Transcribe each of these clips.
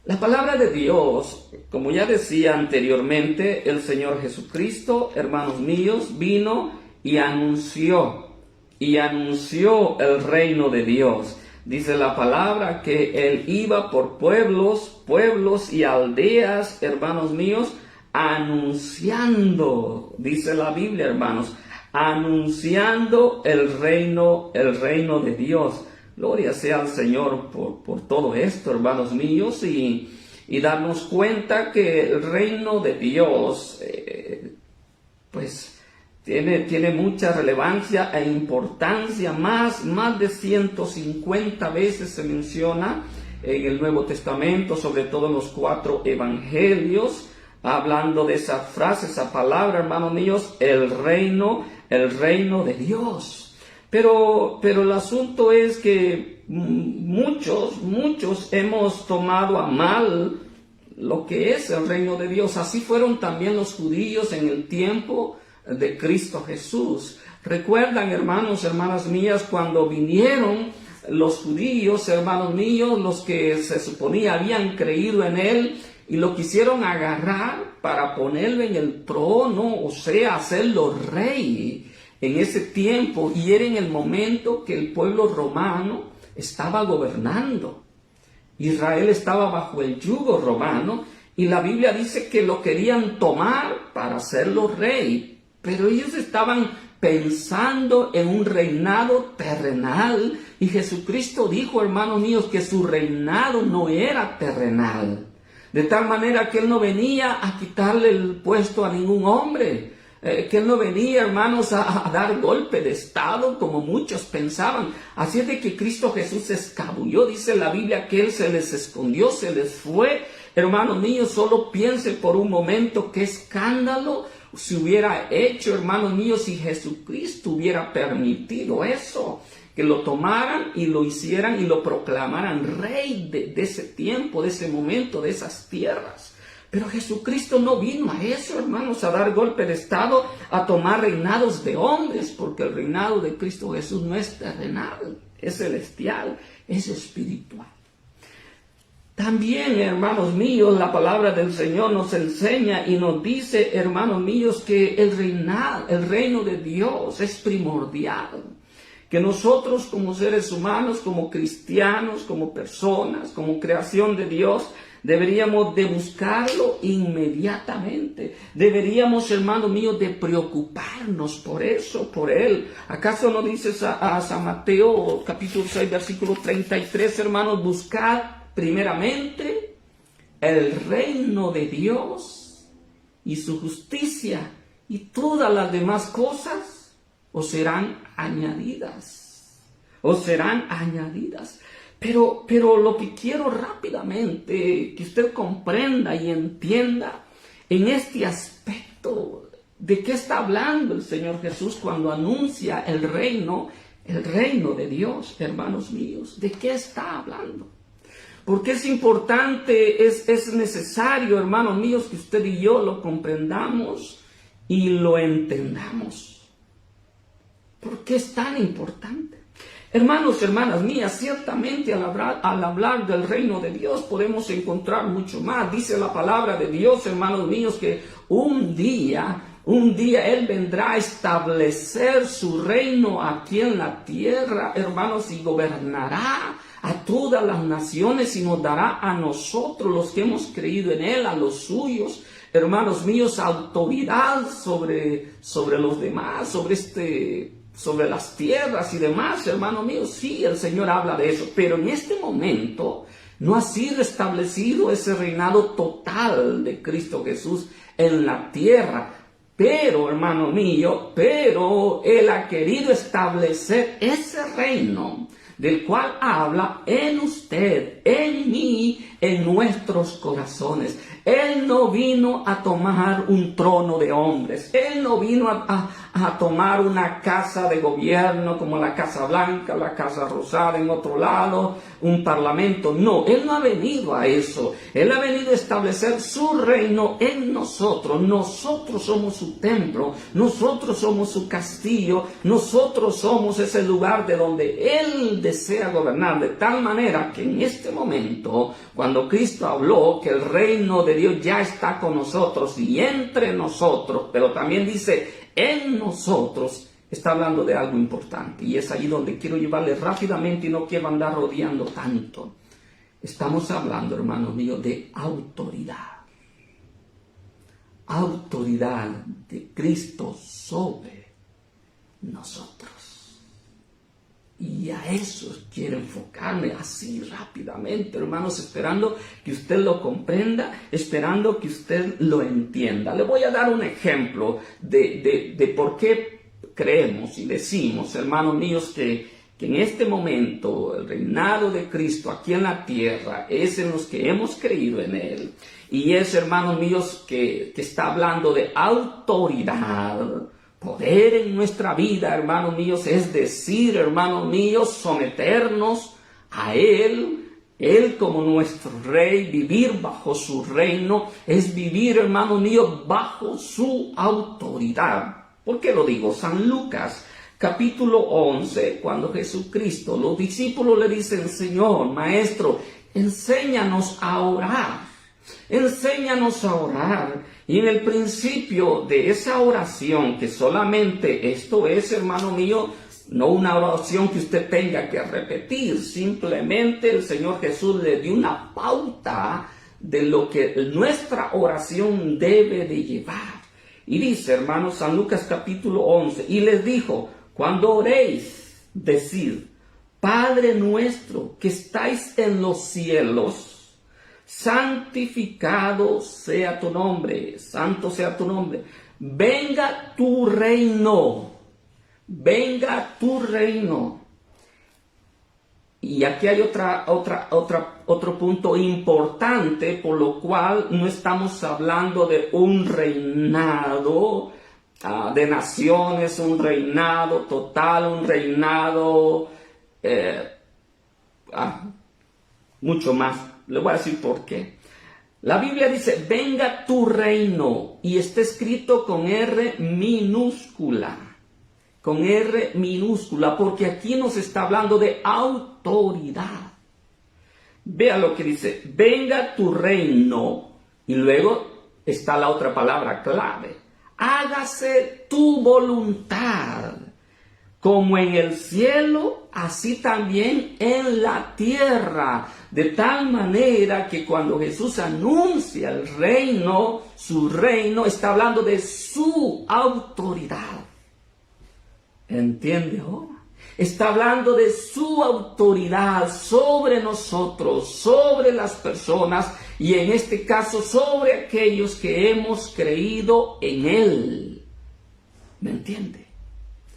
La palabra de Dios, como ya decía anteriormente, el Señor Jesucristo, hermanos míos, vino y anunció el reino de Dios. Dice la palabra que Él iba por pueblos y aldeas, hermanos míos, anunciando, dice la Biblia, hermanos, anunciando el reino de Dios. Gloria sea al Señor por todo esto, hermanos míos, y darnos cuenta que el reino de Dios, tiene mucha relevancia e importancia. Más de 150 veces se menciona en el Nuevo Testamento, sobre todo en los 4 evangelios, hablando de esa frase, esa palabra, hermanos míos, el reino de Dios. Pero el asunto es que muchos hemos tomado a mal lo que es el reino de Dios. Así fueron también los judíos en el tiempo de Cristo Jesús. Recuerdan, hermanos, hermanas mías, cuando vinieron los judíos, hermanos míos, los que se suponía habían creído en Él, y lo quisieron agarrar para ponerlo en el trono, o sea, hacerlo rey en ese tiempo, y era en el momento que el pueblo romano estaba gobernando. Israel estaba bajo el yugo romano, y la Biblia dice que lo querían tomar para hacerlo rey, pero ellos estaban pensando en un reinado terrenal, y Jesucristo dijo, hermanos míos, que su reinado no era terrenal, de tal manera que Él no venía a quitarle el puesto a ningún hombre, que Él no venía, hermanos, a dar golpe de estado como muchos pensaban. Así es de que Cristo Jesús se escabulló, dice la Biblia que Él se les escondió, se les fue. Hermanos míos, solo piense por un momento qué escándalo se hubiera hecho, hermanos míos, si Jesucristo hubiera permitido eso, que lo tomaran y lo hicieran y lo proclamaran rey de ese tiempo, de ese momento, de esas tierras. Pero Jesucristo no vino a eso, hermanos, a dar golpe de estado, a tomar reinados de hombres, porque el reinado de Cristo Jesús no es terrenal, es celestial, es espiritual. También, hermanos míos, la palabra del Señor nos enseña y nos dice, hermanos míos, que el reino de Dios es primordial. Que nosotros como seres humanos, como cristianos, como personas, como creación de Dios, deberíamos de buscarlo inmediatamente. Deberíamos, hermanos míos, de preocuparnos por eso, por Él. ¿Acaso no dice a San Mateo, capítulo 6, versículo 33, hermanos, buscad primeramente el reino de Dios y su justicia, y todas las demás cosas os serán añadidas, Pero lo que quiero rápidamente que usted comprenda y entienda en este aspecto, ¿de qué está hablando el Señor Jesús cuando anuncia el reino de Dios, hermanos míos? ¿De qué está hablando? Porque es importante, es necesario, hermanos míos, que usted y yo lo comprendamos y lo entendamos. ¿Por qué es tan importante? Hermanos, hermanas mías, ciertamente al hablar del reino de Dios podemos encontrar mucho más. Dice la palabra de Dios, hermanos míos, que un día Él vendrá a establecer su reino aquí en la tierra, hermanos, y gobernará a todas las naciones y nos dará a nosotros, los que hemos creído en Él, a los suyos, hermanos míos, autoridad sobre los demás, sobre las tierras y demás, hermanos míos. Sí, el Señor habla de eso, pero en este momento no ha sido establecido ese reinado total de Cristo Jesús en la tierra. Pero, hermano mío, Él ha querido establecer ese reino del cual habla en usted, en mí, en nuestros corazones. Él no vino a tomar un trono de hombres. Él no vino a tomar una casa de gobierno como la Casa Blanca, la Casa Rosada en otro lado, un parlamento. No, Él no ha venido a eso. Él ha venido a establecer su reino en nosotros. Nosotros somos su templo. Nosotros somos su castillo. Nosotros somos ese lugar de donde Él desea gobernar, de tal manera que en este momento, cuando Cristo habló que el reino de Dios ya está con nosotros y entre nosotros, pero también dice en nosotros, está hablando de algo importante, y es ahí donde quiero llevarle rápidamente y no quiero andar rodeando tanto. Estamos hablando, hermano mío, de autoridad. Autoridad de Cristo sobre nosotros. Y a eso quiero enfocarme así rápidamente, hermanos, esperando que usted lo comprenda, esperando que usted lo entienda. Le voy a dar un ejemplo de por qué creemos y decimos, hermanos míos, que en este momento el reinado de Cristo aquí en la tierra es en los que hemos creído en Él. Y es, hermanos míos, que está hablando de autoridad, poder en nuestra vida, hermanos míos, es decir, hermanos míos, someternos a Él como nuestro Rey, vivir bajo su reino, es vivir, hermanos míos, bajo su autoridad. ¿Por qué lo digo? San Lucas, capítulo 11, cuando Jesucristo, los discípulos le dicen, Señor, Maestro, enséñanos a orar. Enséñanos a orar. Y en el principio de esa oración, que solamente esto es, hermano mío, no una oración que usted tenga que repetir, simplemente el Señor Jesús le dio una pauta de lo que nuestra oración debe de llevar. Y dice, hermanos, San Lucas capítulo 11, y les dijo, cuando oréis, decid, Padre nuestro que estáis en los cielos, santificado sea tu nombre, santo sea tu nombre. Venga tu reino, venga tu reino. Y aquí hay otro punto importante, por lo cual no estamos hablando de un reinado de naciones, un reinado total, un reinado mucho más. Le voy a decir por qué. La Biblia dice, venga tu reino, y está escrito con R minúscula. Con R minúscula, porque aquí nos está hablando de autoridad. Vea lo que dice, venga tu reino, y luego está la otra palabra clave. Hágase tu voluntad, como en el cielo, así también en la tierra. De tal manera que cuando Jesús anuncia el reino, su reino, está hablando de su autoridad. ¿Entiende ahora? Está hablando de su autoridad sobre nosotros, sobre las personas, y en este caso sobre aquellos que hemos creído en Él. ¿Me entiende?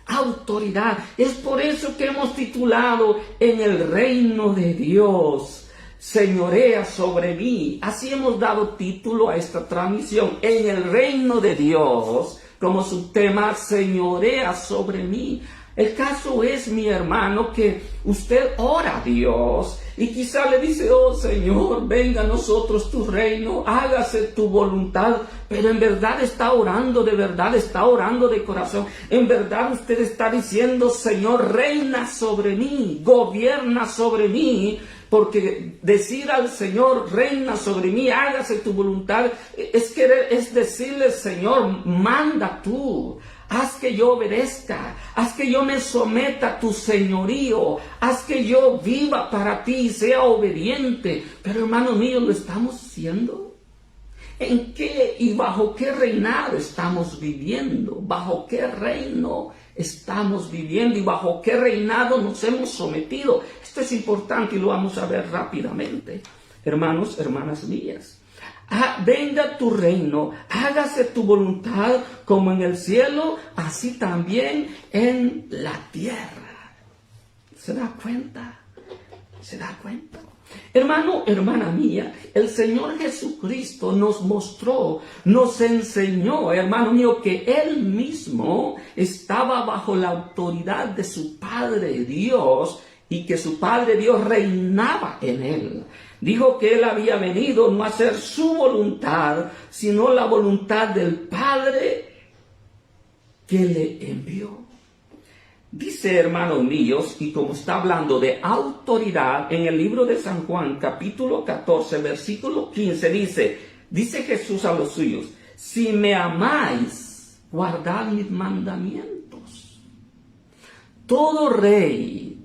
Autoridad. Es por eso que hemos titulado en el reino de Dios, señorea sobre mí. Así hemos dado título a esta transmisión, en el reino de Dios, como subtema, señorea sobre mí. El caso es, mi hermano, que usted ora a Dios y quizá le dice, oh Señor, venga a nosotros tu reino, hágase tu voluntad, pero en verdad está orando, de verdad está orando de corazón. En verdad usted está diciendo, Señor, reina sobre mí, gobierna sobre mí, porque decir al Señor, reina sobre mí, hágase tu voluntad, es decirle, Señor, manda tú. Haz que yo obedezca, haz que yo me someta a tu señorío, haz que yo viva para ti y sea obediente. Pero hermano mío, ¿lo estamos haciendo? ¿En qué y bajo qué reinado estamos viviendo? ¿Bajo qué reino estamos viviendo y bajo qué reinado nos hemos sometido? Esto es importante y lo vamos a ver rápidamente. Hermanos, hermanas mías. Venga tu reino, hágase tu voluntad como en el cielo, así también en la tierra. ¿Se da cuenta? ¿Se da cuenta? Hermano, hermana mía, el Señor Jesucristo nos mostró, nos enseñó, hermano mío, que Él mismo estaba bajo la autoridad de su Padre Dios y que su Padre Dios reinaba en Él. Dijo que Él había venido no a hacer su voluntad, sino la voluntad del Padre que le envió. Dice, hermanos míos, y como está hablando de autoridad, en el libro de San Juan, capítulo 14, versículo 15, dice Jesús a los suyos: si me amáis, guardad mis mandamientos. Todo rey,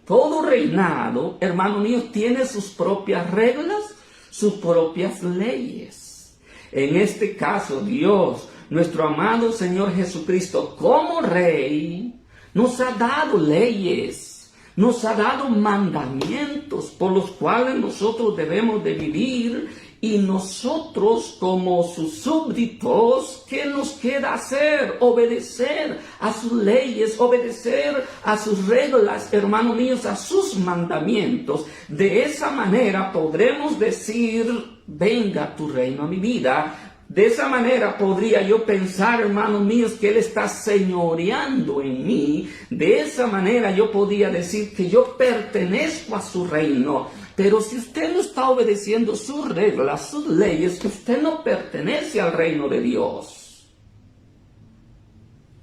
todo reinado, hermanos míos, tiene sus propias reglas, sus propias leyes. En este caso, Dios, nuestro amado Señor Jesucristo, como Rey, nos ha dado leyes, nos ha dado mandamientos por los cuales nosotros debemos de vivir, y nosotros como sus súbditos, ¿qué nos queda hacer? Obedecer a sus leyes, obedecer a sus reglas, hermanos míos, a sus mandamientos. De esa manera podremos decir: venga tu reino a mi vida. De esa manera podría yo pensar, hermanos míos, que Él está señoreando en mí. De esa manera yo podría decir que yo pertenezco a su reino. Pero si usted no está obedeciendo sus reglas, sus leyes, usted no pertenece al reino de Dios.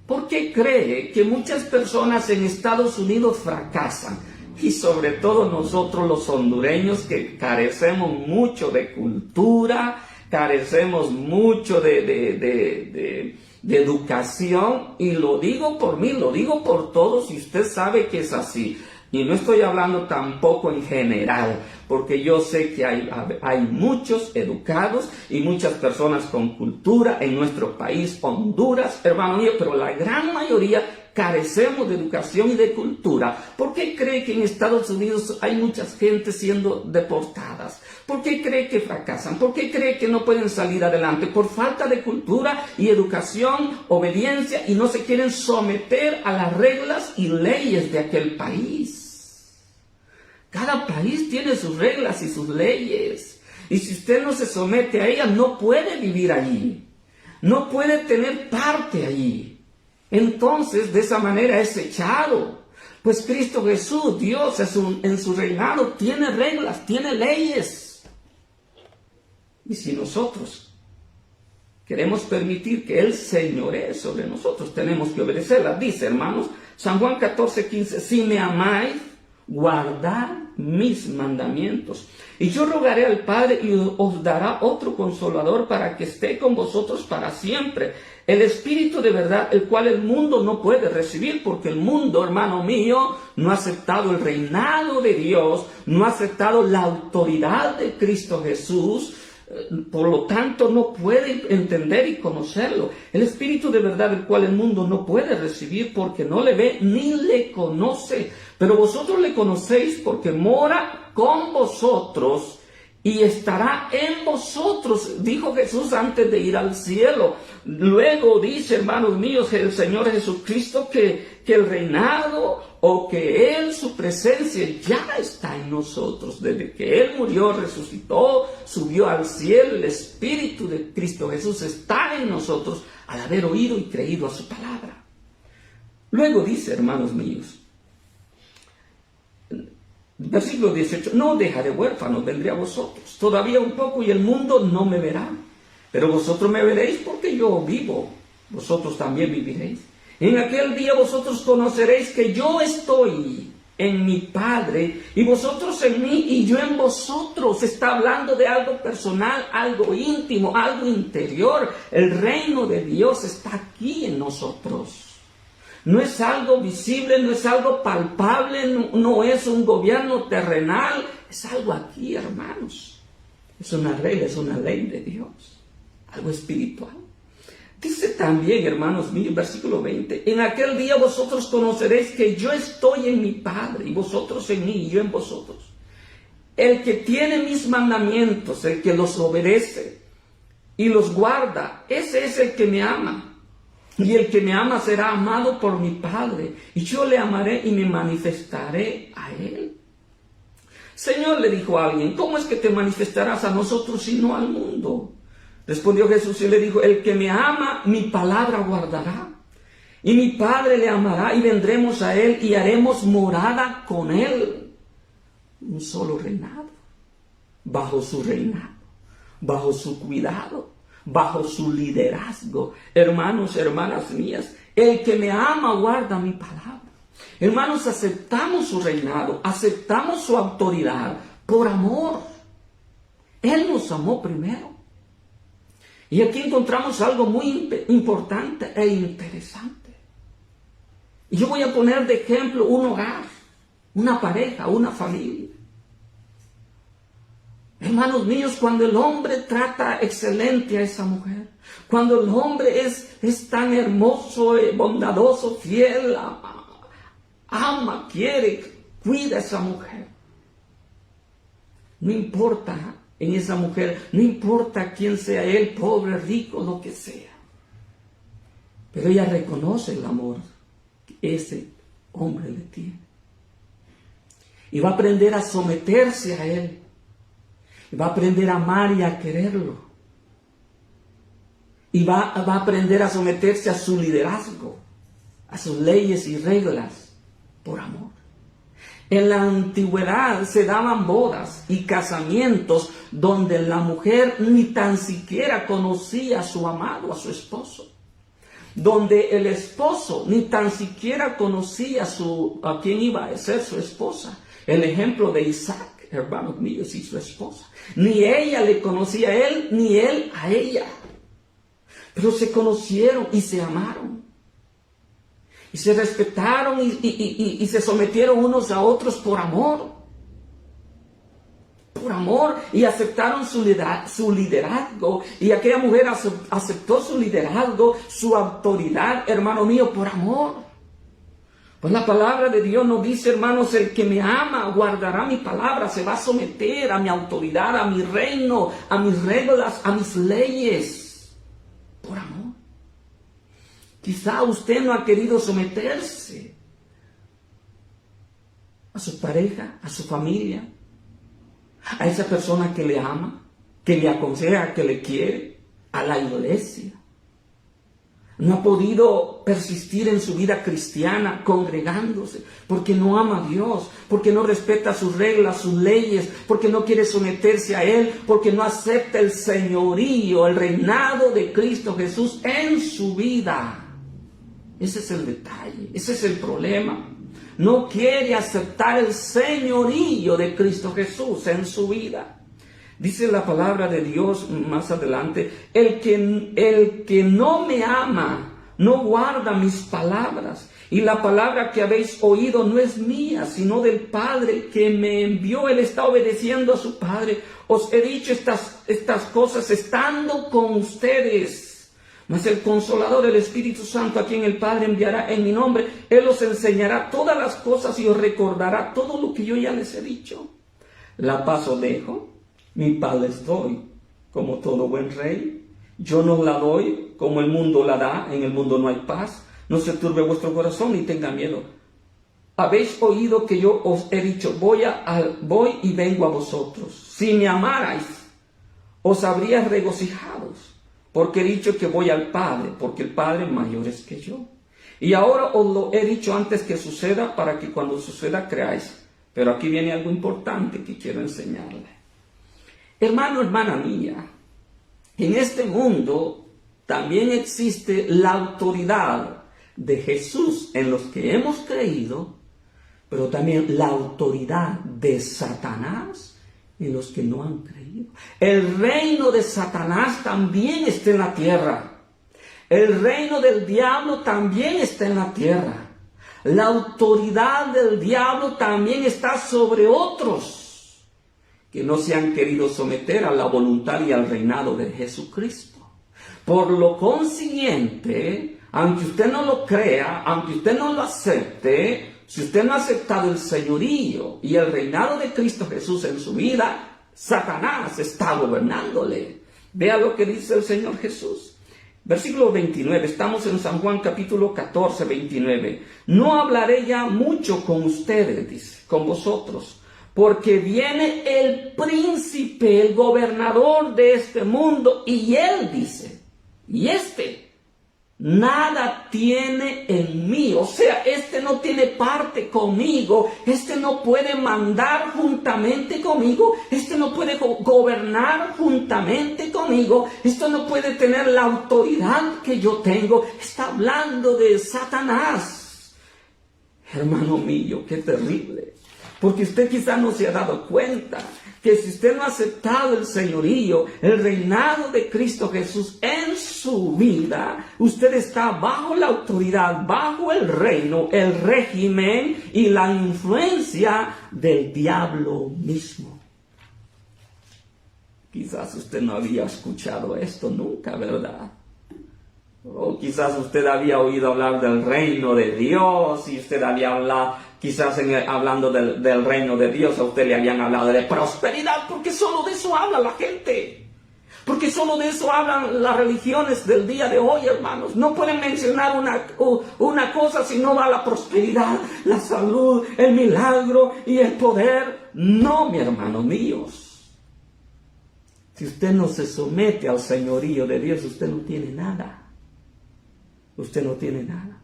¿Por qué cree que muchas personas en Estados Unidos fracasan? Y sobre todo nosotros los hondureños, que carecemos mucho de cultura, carecemos mucho de educación, y lo digo por mí, lo digo por todos, y usted sabe que es así. Y no estoy hablando tampoco en general, porque yo sé que hay muchos educados y muchas personas con cultura en nuestro país, Honduras, hermano mío, pero la gran mayoría carecemos de educación y de cultura. ¿Por qué cree que en Estados Unidos hay muchas gente siendo deportadas? ¿Por qué cree que fracasan? ¿Por qué cree que no pueden salir adelante? Por falta de cultura y educación, obediencia, y no se quieren someter a las reglas y leyes de aquel país. Cada país tiene sus reglas y sus leyes. Y si usted no se somete a ellas, no puede vivir allí. No puede tener parte allí. Entonces, de esa manera es echado. Pues Cristo Jesús, Dios, en su reinado, tiene reglas, tiene leyes. Y si nosotros queremos permitir que Él señoree sobre nosotros, tenemos que obedecerlas. Dice, hermanos, San Juan 14, 15, si me amáis, guardad mis mandamientos. Y yo rogaré al Padre y os dará otro consolador para que esté con vosotros para siempre. El Espíritu de verdad, el cual el mundo no puede recibir, porque el mundo, hermano mío, no ha aceptado el reinado de Dios, no ha aceptado la autoridad de Cristo Jesús. Por lo tanto, no puede entender y conocerlo. El Espíritu de verdad, el cual el mundo no puede recibir, porque no le ve ni le conoce. Pero vosotros le conocéis, porque mora con vosotros y estará en vosotros, dijo Jesús antes de ir al cielo. Luego dice, hermanos míos, el Señor Jesucristo que el reinado, o que Él, su presencia ya está en nosotros. Desde que Él murió, resucitó, subió al cielo, el Espíritu de Cristo Jesús está en nosotros al haber oído y creído a su palabra. Luego dice, hermanos míos, versículo 18, no dejaré huérfanos, vendré a vosotros. Todavía un poco y el mundo no me verá, pero vosotros me veréis porque yo vivo, vosotros también viviréis. En aquel día vosotros conoceréis que yo estoy en mi Padre, y vosotros en mí, y yo en vosotros. Está hablando de algo personal, algo íntimo, algo interior. El reino de Dios está aquí en nosotros. No es algo visible, no es algo palpable, no es un gobierno terrenal, es algo aquí, hermanos. Es una regla, es una ley de Dios, algo espiritual. Dice también, hermanos míos, versículo 20, en aquel día vosotros conoceréis que yo estoy en mi Padre, y vosotros en mí, y yo en vosotros. El que tiene mis mandamientos, el que los obedece y los guarda, ese es el que me ama. Y el que me ama será amado por mi Padre, y yo le amaré y me manifestaré a él. Señor, le dijo a alguien, ¿cómo es que te manifestarás a nosotros y no al mundo? Respondió Jesús y le dijo, el que me ama, mi palabra guardará. Y mi Padre le amará, y vendremos a él y haremos morada con él. Un solo reinado, bajo su reinado, bajo su cuidado, bajo su liderazgo. Hermanos, hermanas mías, el que me ama guarda mi palabra. Hermanos, aceptamos su reinado, aceptamos su autoridad por amor. Él nos amó primero. Y aquí encontramos algo muy importante e interesante. Y yo voy a poner de ejemplo un hogar, una pareja, una familia. Hermanos míos, cuando el hombre trata excelente a esa mujer, cuando el hombre es tan hermoso, bondadoso, fiel, ama, quiere, cuida a esa mujer. No importa en esa mujer, no importa quién sea él, pobre, rico, lo que sea. Pero ella reconoce el amor que ese hombre le tiene. Y va a aprender a someterse a él. Y va a aprender a amar y a quererlo. Y va a aprender a someterse a su liderazgo, a sus leyes y reglas, por amor. En la antigüedad se daban bodas y casamientos donde la mujer ni tan siquiera conocía a su amado, a su esposo. Donde el esposo ni tan siquiera conocía a quien iba a ser su esposa. El ejemplo de Isaac, hermanos míos, y su esposa. Ni ella le conocía a él, ni él a ella. Pero se conocieron y se amaron. Y se respetaron y se sometieron unos a otros por amor. Por amor. Y aceptaron su liderazgo. Y aquella mujer aceptó su liderazgo, su autoridad, hermano mío, por amor. Pues la palabra de Dios nos dice, hermanos, el que me ama guardará mi palabra, se va a someter a mi autoridad, a mi reino, a mis reglas, a mis leyes. Por amor. Quizá usted no ha querido someterse a su pareja, a su familia, a esa persona que le ama, que le aconseja, que le quiere, a la iglesia. No ha podido persistir en su vida cristiana congregándose porque no ama a Dios, porque no respeta sus reglas, sus leyes, porque no quiere someterse a Él, porque no acepta el señorío, el reinado de Cristo Jesús en su vida. Ese es el detalle, ese es el problema. No quiere aceptar el señorío de Cristo Jesús en su vida. Dice la palabra de Dios más adelante, el que no me ama, no guarda mis palabras. Y la palabra que habéis oído no es mía, sino del Padre que me envió. Él está obedeciendo a su Padre. Os he dicho estas cosas estando con ustedes. Mas el Consolador, el Espíritu Santo, a quien el Padre enviará en mi nombre, Él os enseñará todas las cosas y os recordará todo lo que yo ya les he dicho. La paz os dejo, mi paz les doy, como todo buen rey. Yo no la doy como el mundo la da, en el mundo no hay paz. No se turbe vuestro corazón ni tenga miedo. Habéis oído que yo os he dicho, voy y vengo a vosotros. Si me amarais, os habríais regocijados. Porque he dicho que voy al Padre, porque el Padre mayor es que yo. Y ahora os lo he dicho antes que suceda, para que cuando suceda creáis. Pero aquí viene algo importante que quiero enseñarle. Hermano, hermana mía, en este mundo también existe la autoridad de Jesús en los que hemos creído, pero también la autoridad de Satanás en los que no han creído. El reino de Satanás también está en la tierra. El reino del diablo también está en la tierra. La autoridad del diablo también está sobre otros que no se han querido someter a la voluntad y al reinado de Jesucristo. Por lo consiguiente, aunque usted no lo crea, aunque usted no lo acepte, si usted no ha aceptado el señorío y el reinado de Cristo Jesús en su vida, Satanás está gobernándole. Vea lo que dice el Señor Jesús. Versículo 29, estamos en San Juan capítulo 14, 29. No hablaré ya mucho con ustedes, dice, con vosotros, porque viene el príncipe, el gobernador de este mundo, y él dice, y nada tiene en mí, o sea, no tiene parte conmigo, no puede mandar juntamente conmigo, no puede gobernar juntamente conmigo, no puede tener la autoridad que yo tengo. Está hablando de Satanás. Hermano mío, qué terrible. Porque usted quizás no se ha dado cuenta que si usted no ha aceptado el señorío, el reinado de Cristo Jesús en su vida, usted está bajo la autoridad, bajo el reino, el régimen y la influencia del diablo mismo. Quizás usted no había escuchado esto nunca, ¿verdad? O quizás usted había oído hablar del reino de Dios y usted había hablado, quizás hablando del reino de Dios, a usted le habían hablado de prosperidad, porque solo de eso habla la gente. Porque solo de eso hablan las religiones del día de hoy, hermanos. No pueden mencionar una cosa si no va la prosperidad, la salud, el milagro y el poder. No, mi hermano míos. Si usted no se somete al señorío de Dios, usted no tiene nada. Usted no tiene nada.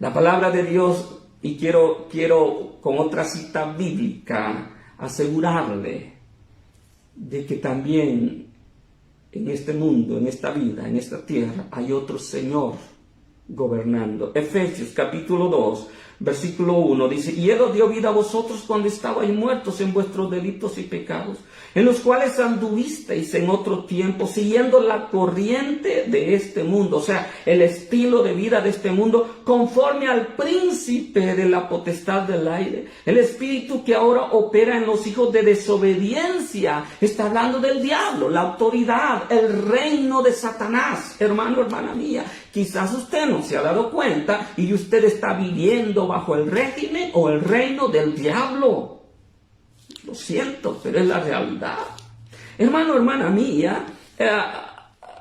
La palabra de Dios, y quiero con otra cita bíblica asegurarle de que también en este mundo, en esta vida, en esta tierra, hay otro Señor gobernando. Efesios capítulo 2, versículo 1 dice: y Él os dio vida a vosotros cuando estabais muertos en vuestros delitos y pecados, en los cuales anduvisteis en otro tiempo, siguiendo la corriente de este mundo, o sea, el estilo de vida de este mundo, conforme al príncipe de la potestad del aire, el espíritu que ahora opera en los hijos de desobediencia. Está hablando del diablo, la autoridad, el reino de Satanás. Hermano, hermana mía, quizás usted no se ha dado cuenta y usted está viviendo bajo el régimen o el reino del diablo. Lo siento, pero es la realidad. Hermano, hermana mía,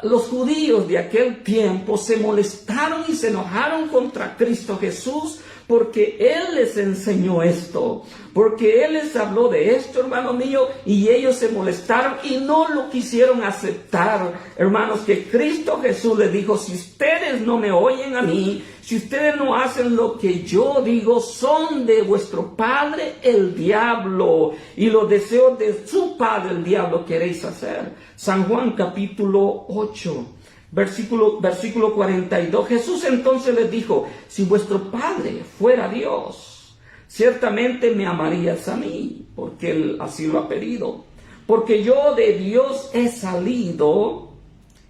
los judíos de aquel tiempo se molestaron y se enojaron contra Cristo Jesús porque Él les enseñó esto, porque Él les habló de esto, hermano mío, y ellos se molestaron y no lo quisieron aceptar. Hermanos, que Cristo Jesús les dijo: si ustedes no me oyen a mí, si ustedes no hacen lo que yo digo, son de vuestro padre el diablo, y los deseos de su padre el diablo queréis hacer. San Juan capítulo 8. Versículo 42. Jesús entonces les dijo: si vuestro Padre fuera Dios, ciertamente me amarías a mí, porque Él así lo ha pedido. Porque yo de Dios he salido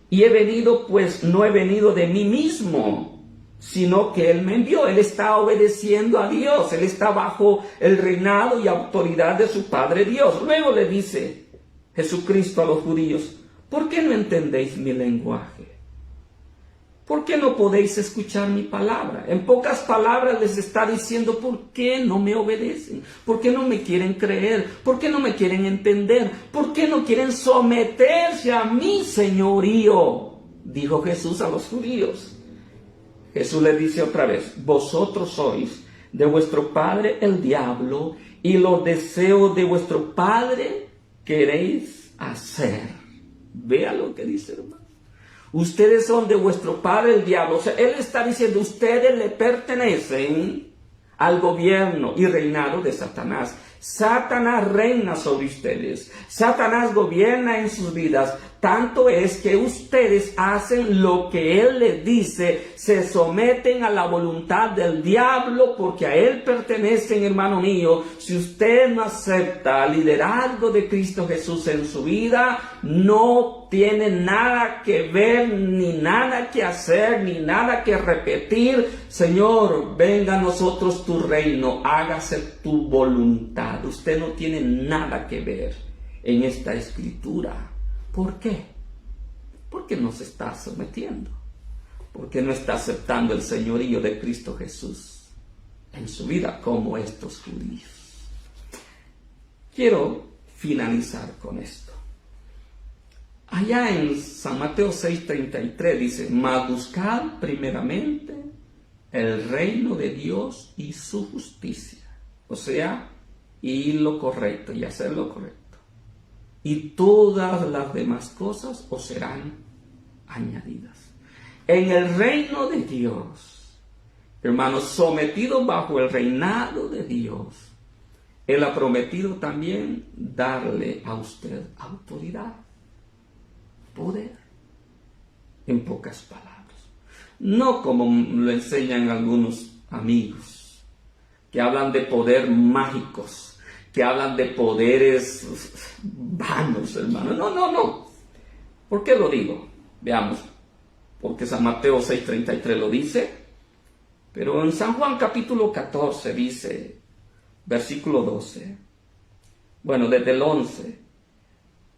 y he venido, pues no he venido de mí mismo, sino que Él me envió. Él está obedeciendo a Dios, Él está bajo el reinado y autoridad de su Padre Dios. Luego le dice Jesucristo a los judíos: ¿por qué no entendéis mi lenguaje? ¿Por qué no podéis escuchar mi palabra? En pocas palabras les está diciendo: ¿por qué no me obedecen? ¿Por qué no me quieren creer? ¿Por qué no me quieren entender? ¿Por qué no quieren someterse a mi señorío? Dijo Jesús a los judíos. Jesús les dice otra vez: vosotros sois de vuestro padre el diablo, y los deseos de vuestro padre queréis hacer. Vea lo que dice, hermano. Ustedes son de vuestro padre el diablo. O sea, Él está diciendo: ustedes le pertenecen al gobierno y reinado de Satanás. Satanás reina sobre ustedes. Satanás gobierna en sus vidas. Tanto es que ustedes hacen lo que Él les dice, se someten a la voluntad del diablo, porque a Él pertenecen, hermano mío. Si usted no acepta el liderazgo de Cristo Jesús en su vida, no tiene nada que ver, ni nada que hacer, ni nada que repetir. Señor, venga a nosotros tu reino, hágase tu voluntad. Usted no tiene nada que ver en esta escritura. ¿Por qué? Porque no se está sometiendo. Porque no está aceptando el señorío de Cristo Jesús en su vida, como estos judíos. Quiero finalizar con esto. Allá en San Mateo 6:33 dice: mas buscad primeramente el reino de Dios y su justicia. O sea, ir lo correcto y hacer lo correcto. Y todas las demás cosas os serán añadidas. En el reino de Dios, hermanos, sometidos bajo el reinado de Dios, Él ha prometido también darle a usted autoridad, poder, en pocas palabras. No como lo enseñan algunos amigos, que hablan de poder mágicos, que hablan de poderes vanos, hermano. No. ¿Por qué lo digo? Veamos. Porque San Mateo 6:33 lo dice. Pero en San Juan capítulo 14 dice, versículo 12. Bueno, desde el 11.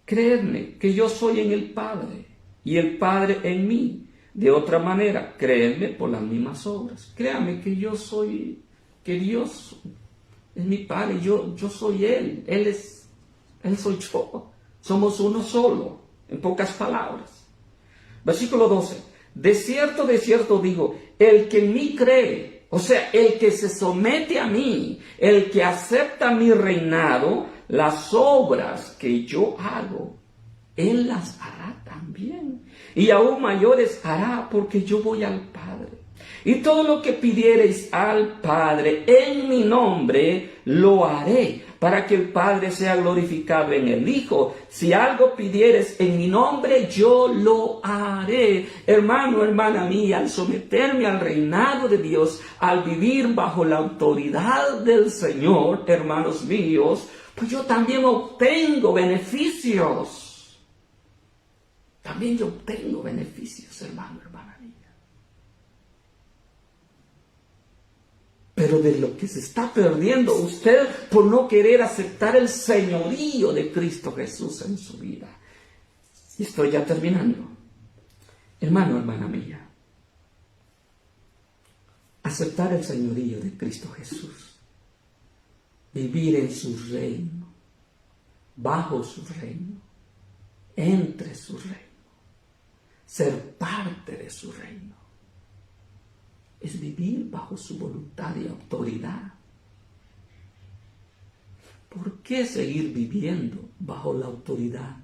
Creedme que yo soy en el Padre y el Padre en mí. De otra manera, creedme por las mismas obras. Créame que yo soy, que Dios es mi Padre, yo soy Él, Él soy yo. Somos uno solo, en pocas palabras. Versículo 12. De cierto digo, el que en mí cree, o sea, el que se somete a mí, el que acepta mi reinado, las obras que yo hago, Él las hará también. Y aún mayores hará, porque yo voy al Padre. Y todo lo que pidiereis al Padre en mi nombre, lo haré, para que el Padre sea glorificado en el Hijo. Si algo pidieres en mi nombre, yo lo haré. Hermano, hermana mía, al someterme al reinado de Dios, al vivir bajo la autoridad del Señor, hermanos míos, pues yo también obtengo beneficios. También yo obtengo beneficios, hermano, hermana mía. Pero de lo que se está perdiendo usted por no querer aceptar el señorío de Cristo Jesús en su vida. Y estoy ya terminando. Hermano, hermana mía. Aceptar el señorío de Cristo Jesús. Vivir en su reino. Bajo su reino. Entre su reino. Ser parte de su reino. Es vivir bajo su voluntad y autoridad. ¿Por qué seguir viviendo bajo la autoridad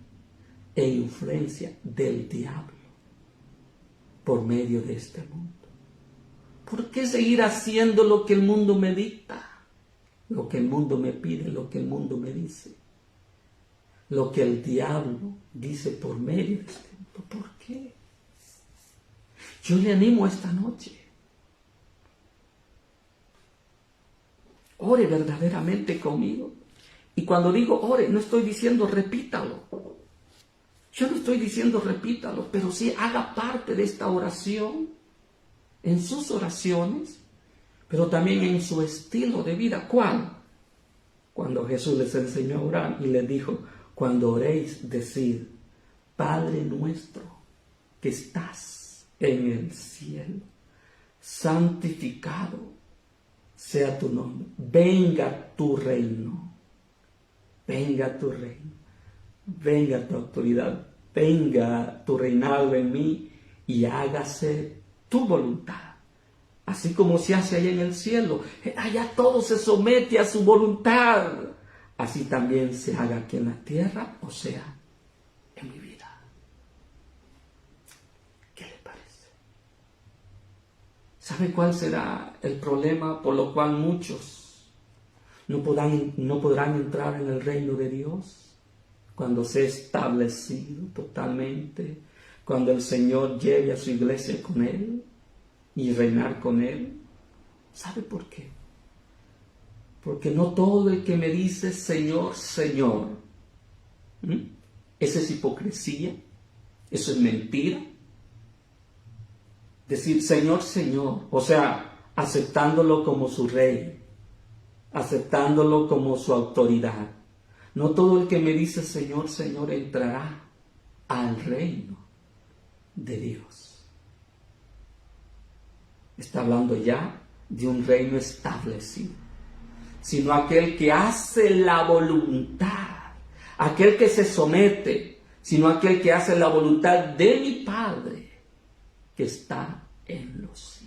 e influencia del diablo por medio de este mundo? ¿Por qué seguir haciendo lo que el mundo me dicta? Lo que el mundo me pide, lo que el mundo me dice. Lo que el diablo dice por medio de este mundo. ¿Por qué? Yo le animo esta noche. Ore verdaderamente conmigo. Y cuando digo ore, no estoy diciendo repítalo. Yo no estoy diciendo repítalo, pero sí haga parte de esta oración en sus oraciones, pero también en su estilo de vida. ¿Cuál? Cuando Jesús les enseñó a orar y les dijo, cuando oréis, decid, Padre nuestro que estás en el cielo, santificado sea tu nombre, venga tu reino, venga tu reino, venga tu autoridad, venga tu reinado en mí y hágase tu voluntad, así como se hace allá en el cielo. Allá todo se somete a su voluntad, así también se haga aquí en la tierra, o sea, en mi vida. ¿Qué le parece? ¿Sabe cuál será el problema por lo cual muchos no podrán entrar en el reino de Dios? Cuando sea establecido totalmente, cuando el Señor lleve a su iglesia con Él y reinar con Él. ¿Sabe por qué? Porque no todo el que me dice Señor, Señor, eso es hipocresía, eso es mentira. Decir Señor, Señor, o sea, aceptándolo como su rey, aceptándolo como su autoridad. No todo el que me dice Señor, Señor entrará al reino de Dios. Está hablando ya de un reino establecido, sino aquel que hace la voluntad, aquel que se somete, sino aquel que hace la voluntad de mi Padre que está en los cielos.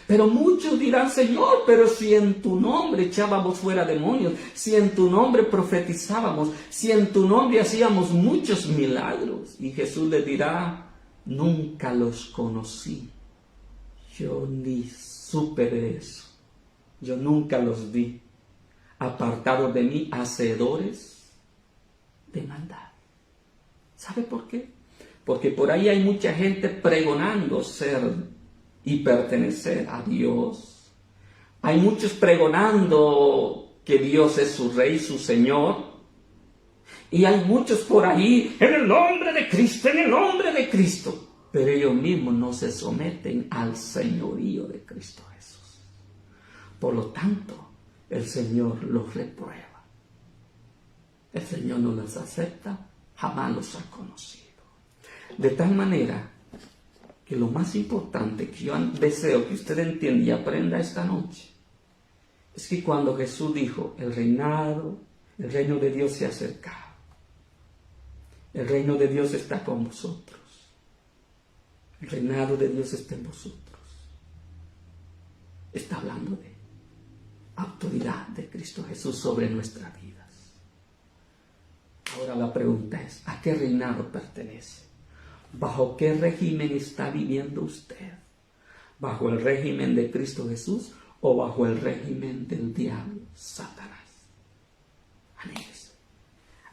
Pero muchos dirán, Señor, pero si en tu nombre echábamos fuera demonios, si en tu nombre profetizábamos, si en tu nombre hacíamos muchos milagros. Y Jesús le dirá, nunca los conocí. Yo ni supe de eso. Yo nunca los vi. Apartados de mí, hacedores de maldad. ¿Sabe por qué? Porque por ahí hay mucha gente pregonando ser y pertenecer a Dios, Hay muchos pregonando que Dios es su Rey, su Señor. Y hay muchos por ahí, en el nombre de Cristo, en el nombre de Cristo. Pero ellos mismos no se someten al señorío de Cristo Jesús. Por lo tanto, el Señor los reprueba. El Señor no los acepta, jamás los ha conocido. De tal manera que lo más importante que yo deseo que usted entienda y aprenda esta noche es que cuando Jesús dijo, el reino de Dios se ha acercado, el reino de Dios está con vosotros, el reinado de Dios está en vosotros, está hablando de autoridad de Cristo Jesús sobre nuestras vidas. Ahora la pregunta es, ¿a qué reinado pertenece? ¿Bajo qué régimen está viviendo usted? ¿Bajo el régimen de Cristo Jesús o bajo el régimen del diablo, Satanás? Anímese.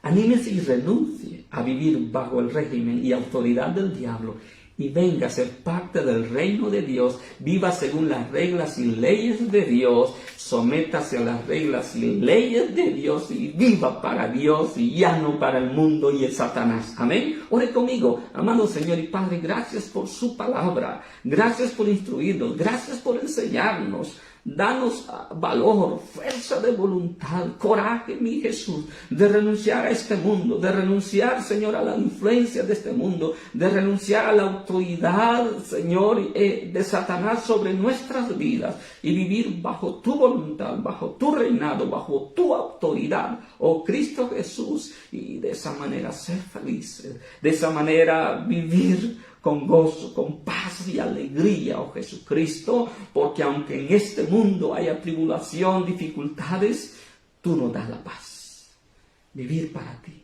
Anímese y renuncie a vivir bajo el régimen y autoridad del diablo y venga a ser parte del reino de Dios. Viva según las reglas y leyes de Dios. Sométase a las reglas y leyes de Dios y viva para Dios y ya no para el mundo y el Satanás. Amén. Ore conmigo, amado Señor y Padre, gracias por su palabra. Gracias por instruirnos. Gracias por enseñarnos. Danos valor, fuerza de voluntad, coraje, mi Jesús, de renunciar a este mundo, de renunciar, Señor, a la influencia de este mundo, de renunciar a la autoridad, Señor, de Satanás sobre nuestras vidas y vivir bajo tu voluntad, bajo tu reinado, bajo tu autoridad, oh Cristo Jesús, y de esa manera ser felices, de esa manera vivir con gozo, con paz y alegría, oh Jesucristo, porque aunque en este mundo haya tribulación, dificultades, tú nos das la paz. Vivir para ti,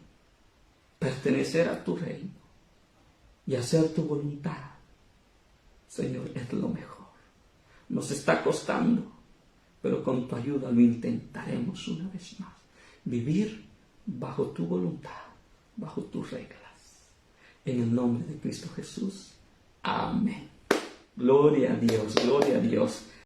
pertenecer a tu reino y hacer tu voluntad, Señor, es lo mejor. Nos está costando, pero con tu ayuda lo intentaremos una vez más. Vivir bajo tu voluntad, bajo tus reglas. En el nombre de Cristo Jesús. Amén. Gloria a Dios, gloria a Dios.